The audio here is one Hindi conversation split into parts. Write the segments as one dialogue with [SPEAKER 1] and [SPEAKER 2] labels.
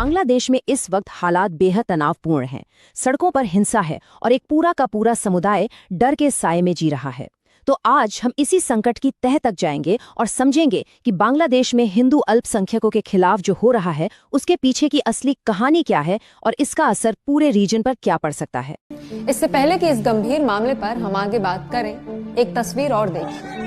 [SPEAKER 1] बांग्लादेश में इस वक्त हालात बेहद तनावपूर्ण हैं। सड़कों पर हिंसा है और एक पूरा का पूरा समुदाय डर के साए में जी रहा है। तो आज हम इसी संकट की तह तक जाएंगे और समझेंगे कि बांग्लादेश में हिंदू अल्पसंख्यकों के खिलाफ जो हो रहा है उसके पीछे की असली कहानी क्या है और इसका असर पूरे रीजन पर क्या पड़ सकता है।
[SPEAKER 2] इससे पहले कि इस गंभीर मामले पर हम आगे बात करें, एक तस्वीर और देखिए।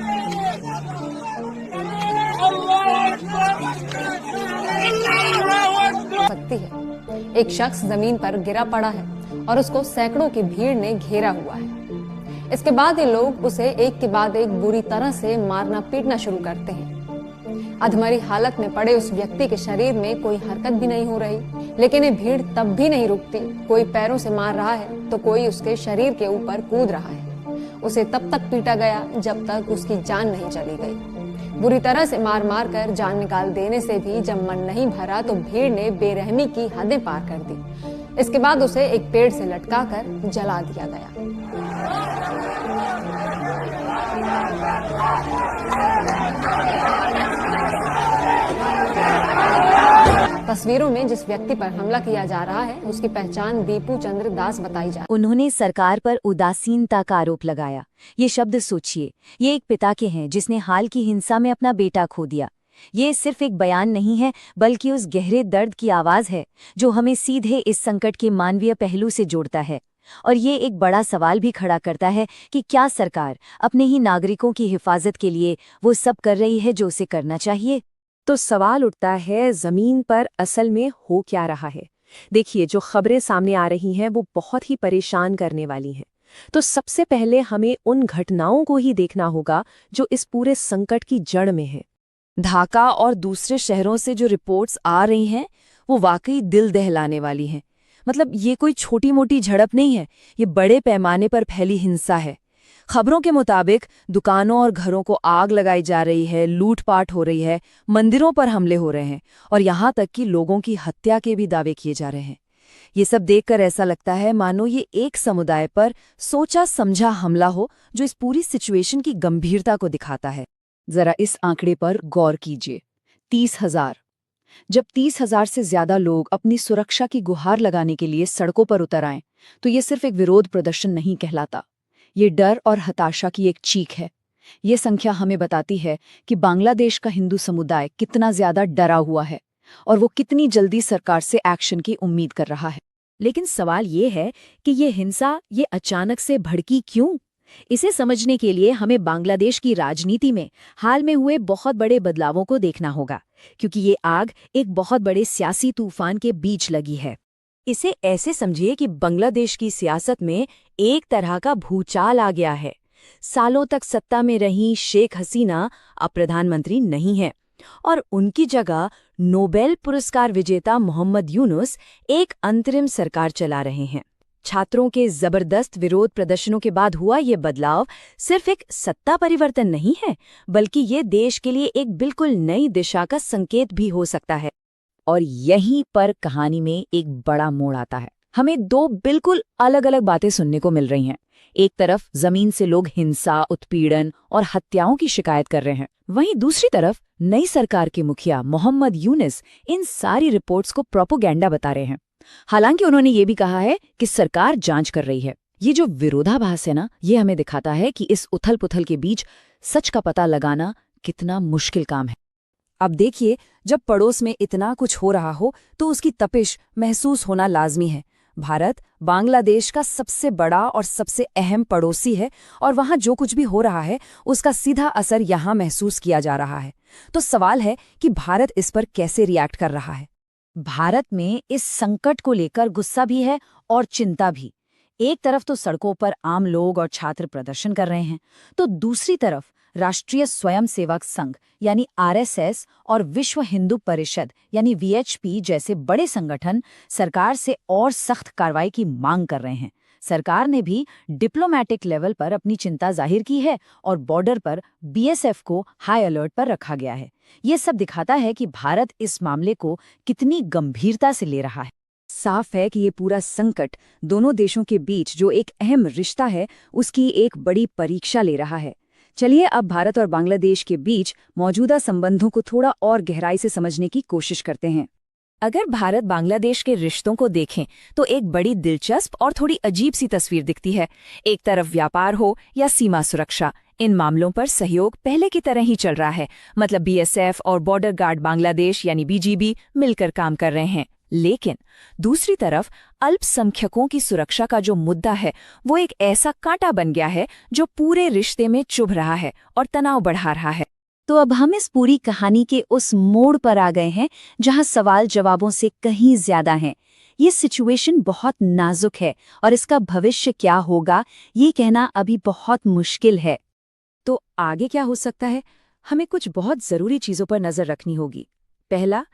[SPEAKER 2] सकती है एक शख्स जमीन पर गिरा पड़ा है और उसको सैकड़ों की भीड़ ने घेरा हुआ है। इसके बाद ये लोग उसे एक के बाद एक बुरी तरह से मारना पीटना शुरू करते हैं। अधमरी हालत में पड़े उस व्यक्ति के शरीर में कोई हरकत भी नहीं हो रही, लेकिन ये भीड़ तब भी नहीं रुकती। कोई पैरों से मार रहा है तो कोई उसके शरीर के ऊपर कूद रहा है। उसे तब तक पीटा गया जब तक उसकी जान नहीं चली गई। बुरी तरह से मार मार कर जान निकाल देने से भी जब मन नहीं भरा तो भीड़ ने बेरहमी की हदें पार कर दी। इसके बाद उसे एक पेड़ से लटकाकर जला दिया गया। तस्वीरों में जिस व्यक्ति पर हमला किया जा रहा है उसकी पहचान दीपू चंद्र दास बताई जा रही है।
[SPEAKER 1] उन्होंने सरकार पर उदासीनता का आरोप लगाया। ये शब्द सोचिए, ये एक पिता के हैं जिसने हाल की हिंसा में अपना बेटा खो दिया। ये सिर्फ एक बयान नहीं है बल्कि उस गहरे दर्द की आवाज है जो हमें सीधे इस संकट के मानवीय पहलू से जोड़ता है। और ये एक बड़ा सवाल भी खड़ा करता है कि क्या सरकार अपने ही नागरिकों की हिफाजत के लिए वो सब कर रही है जो उसे करना चाहिए। तो सवाल उठता है, जमीन पर असल में हो क्या रहा है। देखिए, जो खबरें सामने आ रही हैं वो बहुत ही परेशान करने वाली हैं। तो सबसे पहले हमें उन घटनाओं को ही देखना होगा जो इस पूरे संकट की जड़ में है। ढाका और दूसरे शहरों से जो रिपोर्ट्स आ रही हैं वो वाकई दिल दहलाने वाली हैं। मतलब ये कोई छोटी मोटी झड़प नहीं है, ये बड़े पैमाने पर फैली हिंसा है। खबरों के मुताबिक दुकानों और घरों को आग लगाई जा रही है, लूटपाट हो रही है, मंदिरों पर हमले हो रहे हैं और यहाँ तक कि लोगों की हत्या के भी दावे किए जा रहे हैं। ये सब देखकर ऐसा लगता है मानो ये एक समुदाय पर सोचा समझा हमला हो जो इस पूरी सिचुएशन की गंभीरता को दिखाता है। जरा इस आंकड़े पर गौर कीजिए, 30,000। जब 30,000 से ज्यादा लोग अपनी सुरक्षा की गुहार लगाने के लिए सड़कों पर उतर आएं, तो ये सिर्फ एक विरोध प्रदर्शन नहीं कहलाता, ये डर और हताशा की एक चीख है। ये संख्या हमें बताती है कि बांग्लादेश का हिंदू समुदाय कितना ज्यादा डरा हुआ है और वो कितनी जल्दी सरकार से एक्शन की उम्मीद कर रहा है। लेकिन सवाल ये है कि ये हिंसा ये अचानक से भड़की क्यों? इसे समझने के लिए हमें बांग्लादेश की राजनीति में हाल में हुए बहुत बड़े बदलावों को देखना होगा, क्योंकि ये आग एक बहुत बड़े सियासी तूफान के बीच लगी है। इसे ऐसे समझिए कि बांग्लादेश की सियासत में एक तरह का भूचाल आ गया है। सालों तक सत्ता में रही शेख हसीना अब प्रधानमंत्री नहीं है और उनकी जगह नोबेल पुरस्कार विजेता मोहम्मद यूनुस एक अंतरिम सरकार चला रहे हैं। छात्रों के जबरदस्त विरोध प्रदर्शनों के बाद हुआ ये बदलाव सिर्फ एक सत्ता परिवर्तन नहीं है, बल्कि ये देश के लिए एक बिल्कुल नई दिशा का संकेत भी हो सकता है। और यहीं पर कहानी में एक बड़ा मोड़ आता है। हमें दो बिल्कुल अलग अलग बातें सुनने को मिल रही हैं। एक तरफ जमीन से लोग हिंसा, उत्पीड़न और हत्याओं की शिकायत कर रहे हैं, वहीं दूसरी तरफ नई सरकार के मुखिया मोहम्मद यूनुस इन सारी रिपोर्ट्स को प्रोपोगेंडा बता रहे हैं। हालांकि उन्होंने ये भी कहा है कि सरकार जांच कर रही है। ये जो विरोधाभास है ना, ये हमें दिखाता है कि इस उथल पुथल के बीच सच का पता लगाना कितना मुश्किल काम है। अब देखिए, जब पड़ोस में इतना कुछ हो रहा हो तो उसकी तपिश महसूस होना लाजमी है। भारत बांग्लादेश का सबसे बड़ा और सबसे अहम पड़ोसी है और वहाँ जो कुछ भी हो रहा है उसका सीधा असर यहाँ महसूस किया जा रहा है। तो सवाल है कि भारत इस पर कैसे रिएक्ट कर रहा है। भारत में इस संकट को लेकर गुस्सा भी है और चिंता भी। एक तरफ तो सड़कों पर आम लोग और छात्र प्रदर्शन कर रहे हैं, तो दूसरी तरफ राष्ट्रीय स्वयंसेवक संघ यानी आरएसएस और विश्व हिंदू परिषद यानी वीएचपी जैसे बड़े संगठन सरकार से और सख्त कार्रवाई की मांग कर रहे हैं। सरकार ने भी डिप्लोमैटिक लेवल पर अपनी चिंता जाहिर की है और बॉर्डर पर बीएसएफ को हाई अलर्ट पर रखा गया है। ये सब दिखाता है कि भारत इस मामले को कितनी गंभीरता से ले रहा है। साफ है कि ये पूरा संकट दोनों देशों के बीच जो एक अहम रिश्ता है उसकी एक बड़ी परीक्षा ले रहा है। चलिए अब भारत और बांग्लादेश के बीच मौजूदा संबंधों को थोड़ा और गहराई से समझने की कोशिश करते हैं। अगर भारत बांग्लादेश के रिश्तों को देखें तो एक बड़ी दिलचस्प और थोड़ी अजीब सी तस्वीर दिखती है। एक तरफ व्यापार हो या सीमा सुरक्षा, इन मामलों पर सहयोग पहले की तरह ही चल रहा है। मतलब बीएसएफ और बॉर्डर गार्ड बांग्लादेश यानी बीजीबी मिलकर काम कर रहे हैं। लेकिन दूसरी तरफ अल्पसंख्यकों की सुरक्षा का जो मुद्दा है वो एक ऐसा कांटा बन गया है जो पूरे रिश्ते में चुभ रहा है और तनाव बढ़ा रहा है। तो अब हम इस पूरी कहानी के उस मोड़ पर आ गए हैं जहां सवाल जवाबों से कहीं ज्यादा हैं। ये सिचुएशन बहुत नाजुक है और इसका भविष्य क्या होगा ये कहना अभी बहुत मुश्किल है। तो आगे क्या हो सकता है? हमें कुछ बहुत जरूरी चीजों पर नजर रखनी होगी। पहला,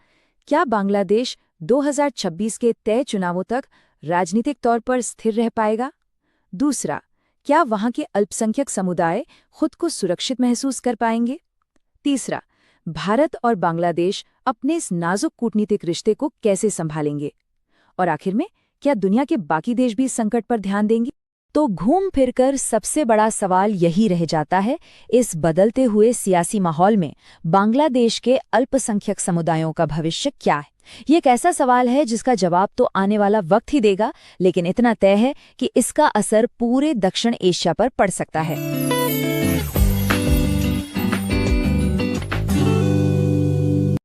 [SPEAKER 1] क्या बांग्लादेश 2026 के तय चुनावों तक राजनीतिक तौर पर स्थिर रह पाएगा? दूसरा, क्या वहां के अल्पसंख्यक समुदाय खुद को सुरक्षित महसूस कर पाएंगे? तीसरा, भारत और बांग्लादेश अपने इस नाजुक कूटनीतिक रिश्ते को कैसे संभालेंगे? और आखिर में, क्या दुनिया के बाकी देश भी इस संकट पर ध्यान देंगे? तो घूम फिरकर सबसे बड़ा सवाल यही रह जाता है, इस बदलते हुए सियासी माहौल में बांग्लादेश के अल्पसंख्यक समुदायों का भविष्य क्या है? ये एक ऐसा सवाल है जिसका जवाब तो आने वाला वक्त ही देगा, लेकिन इतना तय है कि इसका असर पूरे दक्षिण एशिया पर पड़ सकता है।